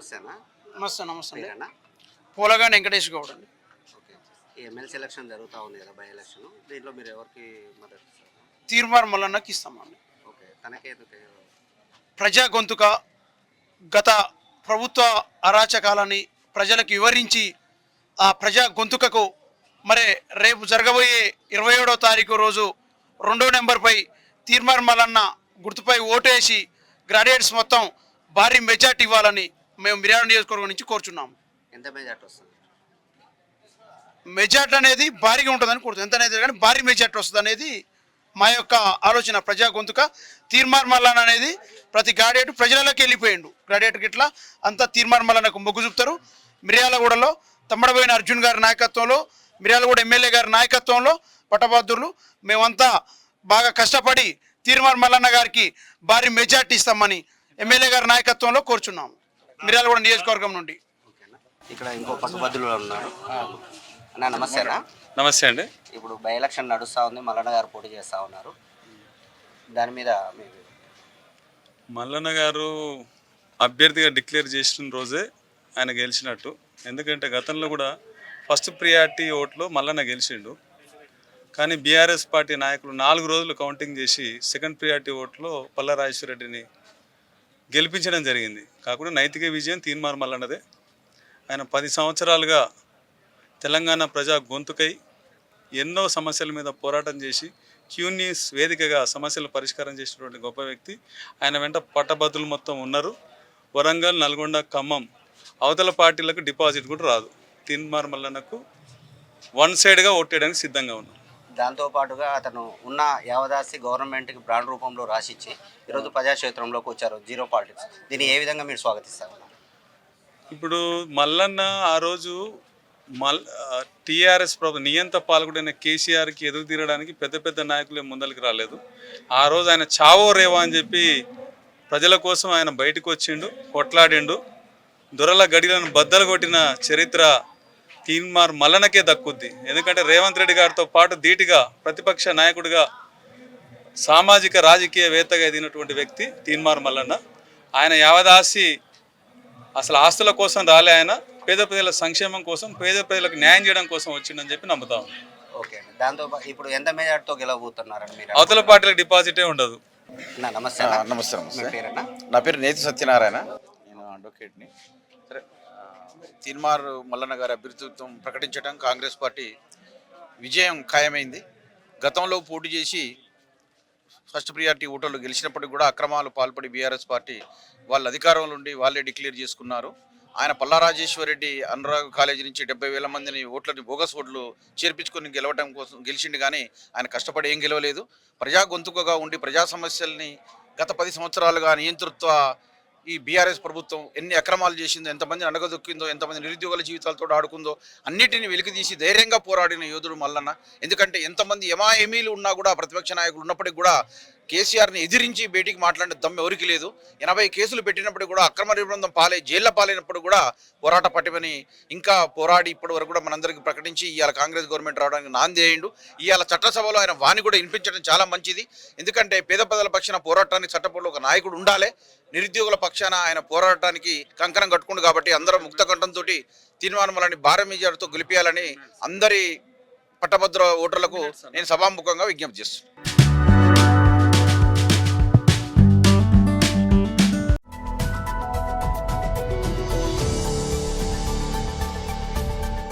నమస్తేనా. నమస్తే నమస్తే అండి. మీరేనా? పూలగాని వెంకటేష్ గౌడ్ అండి. ఓకే. ఈ ఎమ్మెల్సీ ఎలక్షన్ జరుగుతూ ఉంది కదా, బై ఎలక్షన్. దీంట్లో మీరు ఎవరికి మద్దతు ఇస్తారు? తీర్మార్ మల్లన్నకి ఇస్తామండి. ఓకే. తనకేందుకు? ప్రజా గొంతుక గత ప్రభుత్వ అరాచకాలని ప్రజలకు వివరించి ఆ ప్రజా గొంతుకకు మరి రేపు జరగబోయే 27వ తారీఖు రోజు 2వ నెంబర్పై తీర్మార్ మల్లన్న గుర్తుపై ఓటేసి గ్రాడ్యుయేట్స్ మొత్తం భారీ మెజార్టీ ఇవ్వాలని మేము మిర్యాల నియోజకవర్గం నుంచి కోరుచున్నాము. ఎంత మెజార్టీ వస్తుంది? మెజార్టీ అనేది భారీగా ఉంటుందని కోరుతుంది. ఎంత అనేది కానీ భారీ మెజార్టీ వస్తుంది అనేది మా యొక్క ఆలోచన. ప్రజా గొంతుక తీర్మార్ మల్లన్న అనేది ప్రతి గ్రాడ్యుయేట్ ప్రజలలోకి వెళ్ళిపోయిండు. గ్రాడ్యుయేట్కి ఇట్లా అంతా తీర్మార్ మల్లన్నకు మొగ్గు చూపుతారు. మిర్యాలగూడలో తమ్మడబోయిన అర్జున్ గారి నాయకత్వంలో, మిర్యాలగూడ ఎమ్మెల్యే గారి నాయకత్వంలో పట్టభద్రులు మేమంతా బాగా కష్టపడి తీర్మార్ మల్లన్న గారికి భారీ మెజార్టీ ఇస్తామని ఎమ్మెల్యే గారి నాయకత్వంలో కోరుచున్నాము మిర్యాలగూడ నియోజకవర్గం నుండి. ఓకేనా. ఇక్కడ ఇంకో పట్టుబద్దులు ఉన్నారు. అన్న నమస్తేనా. నమస్తే అండి. ఇప్పుడు బై ఎలక్షన్ నడుస్తూ ఉంది, మల్లన్న గారు పోటీ చేస్తూ ఉన్నారు. దాని మీద మీరు? మల్లన్న గారు అభ్యర్థిగా డిక్లేర్ చేసిన రోజే ఆయన గెలిచినట్టు. ఎందుకంటే గతంలో కూడా ఫస్ట్ ప్రియారిటీ ఓట్లో మల్లన్న గెలిచిండు. కానీ బీఆర్ఎస్ పార్టీ నాయకులు 4 రోజులు కౌంటింగ్ చేసి సెకండ్ ప్రియారిటీ ఓట్లో పల్లా రాజేశ్వరరెడ్డిని గెలిపించడం జరిగింది. కాకుండా నైతిక విజయం తీర్మార్ మల్లన్నదే. ఆయన 10 సంవత్సరాలుగా తెలంగాణ ప్రజా గొంతుకై ఎన్నో సమస్యల మీద పోరాటం చేసి క్యూన్యూస్ వేదికగా సమస్యలు పరిష్కారం చేసినటువంటి గొప్ప వ్యక్తి. ఆయన వెంట పట్టభద్రులు మొత్తం ఉన్నారు. వరంగల్, నల్గొండ, ఖమ్మం అవతల పార్టీలకు డిపాజిట్ కూడా రాదు. తీర్మార్ మల్లన్నకు వన్ సైడ్గా ఓటేయడానికి సిద్ధంగా ఉన్నాం. దాంతోపాటుగా అతను ఉన్న యావదాసి గవర్నమెంట్కి బ్రాండ్ రూపంలో రాసిచ్చి ఈరోజు ప్రజాక్షేత్రంలోకి వచ్చారు, జీరో పాలిటిక్స్. దీన్ని ఏ విధంగా మీరు స్వాగతిస్తారు? ఇప్పుడు మల్లన్న ఆ రోజు టీఆర్ఎస్ ప్రభుత్వం నియంత పాల్గొడిన కేసీఆర్కి ఎదురు తీరడానికి పెద్ద పెద్ద నాయకులే ముందరికి రాలేదు. ఆ రోజు ఆయన చావో రేవా అని చెప్పి ప్రజల కోసం ఆయన బయటకు వచ్చిండు, కొట్లాడిండు. దొరల గడిలను బద్దలు కొట్టిన చరిత్ర తీర్మార్ మల్లన్నకే దక్కుద్ది. ఎందుకంటే రేవంత్ రెడ్డి గారితో పాటు ధీటుగా ప్రతిపక్ష నాయకుడిగా సామాజిక రాజకీయవేత్తగా ఎదిగినటువంటి వ్యక్తి తీర్మార్ మల్లన్న. ఆయన యావదాసి అసలు ఆస్తుల కోసం రాలే, ఆయన పేద ప్రజల సంక్షేమం కోసం, పేద ప్రజలకు న్యాయం చేయడం కోసం వచ్చిందని చెప్పి నమ్ముతాం. ఓకే. దాంతో ఇప్పుడు ఎంత మెజార్టీతో గెలవబోతున్నారని మీరు? అవతల పార్టీలకు డిపాజిటే ఉండదు. నమస్తే. నమస్తే. మీ పేరేనా? నా పేరు నేతి సత్యనారాయణ, నేను అడ్వకేట్ని. సరే, తీర్మార్ మల్లన్న గారి అభ్యర్థిత్వం ప్రకటించడం కాంగ్రెస్ పార్టీ విజయం ఖాయమైంది. గతంలో పోటీ చేసి ఫస్ట్ ప్రియారిటీ ఓటర్లు గెలిచినప్పటికీ కూడా అక్రమాలు పాల్పడి బీఆర్ఎస్ పార్టీ వాళ్ళ అధికారంలో ఉండి వాళ్ళే డిక్లేర్ చేసుకున్నారు. ఆయన పల్లా రాజేశ్వరరెడ్డి అనురాగ్ కాలేజీ నుంచి 70,000 మందిని ఓట్లని బోగస్ ఓట్లు చేర్పించుకొని గెలవడం కోసం గెలిచిండు. కానీ ఆయన కష్టపడి ఏం గెలవలేదు. ప్రజా గొంతుకగా ఉండి ప్రజా సమస్యల్ని గత 10 సంవత్సరాలుగా నియంతృత్వ ఈ బీఆర్ఎస్ ప్రభుత్వం ఎన్ని అక్రమాలు చేసిందో, ఎంతమందిని అడగదొక్కిందో, ఎంతమంది నిరుద్యోగుల జీవితాలతో ఆడుకుందో అన్నిటిని వెలికితీసి ధైర్యంగా పోరాడిన యోధుడు మల్లన్న. ఎందుకంటే ఎంతమంది ఎమాఎమీలు ఉన్నా కూడా, ప్రతిపక్ష నాయకులు ఉన్నప్పటికీ కూడా కేసీఆర్ని ఎదిరించి బయటికి మాట్లాడిన దమ్ము ఎవరికి లేదు. 80 కేసులు పెట్టినప్పుడు కూడా, అక్రమ నిర్బంధం జైళ్ళ పాలైనప్పుడు కూడా పోరాట పట్టిమని ఇంకా పోరాడి ఇప్పటి వరకు కూడా మనందరికీ ప్రకటించి ఇవాళ కాంగ్రెస్ గవర్నమెంట్ రావడానికి నాంది అయ్యిండు. ఇవాళ చట్టసభలో ఆయన వాణి కూడా వినిపించడం చాలా మంచిది. ఎందుకంటే పేద ప్రజల పక్షాన పోరాటానికి చట్టపూర్లో ఒక నాయకుడు ఉండాలి. నిరుద్యోగుల పక్షాన ఆయన పోరాటానికి కంకణం కట్టుకుండు. కాబట్టి అందరూ ముక్త కంఠంతో తీర్మార్ మల్లన్నని భారీ మెజార్టీతో గెలిపించాలని అందరి పట్టభద్ర ఓటర్లకు నేను సభాముఖంగా విజ్ఞప్తి చేస్తున్నాను.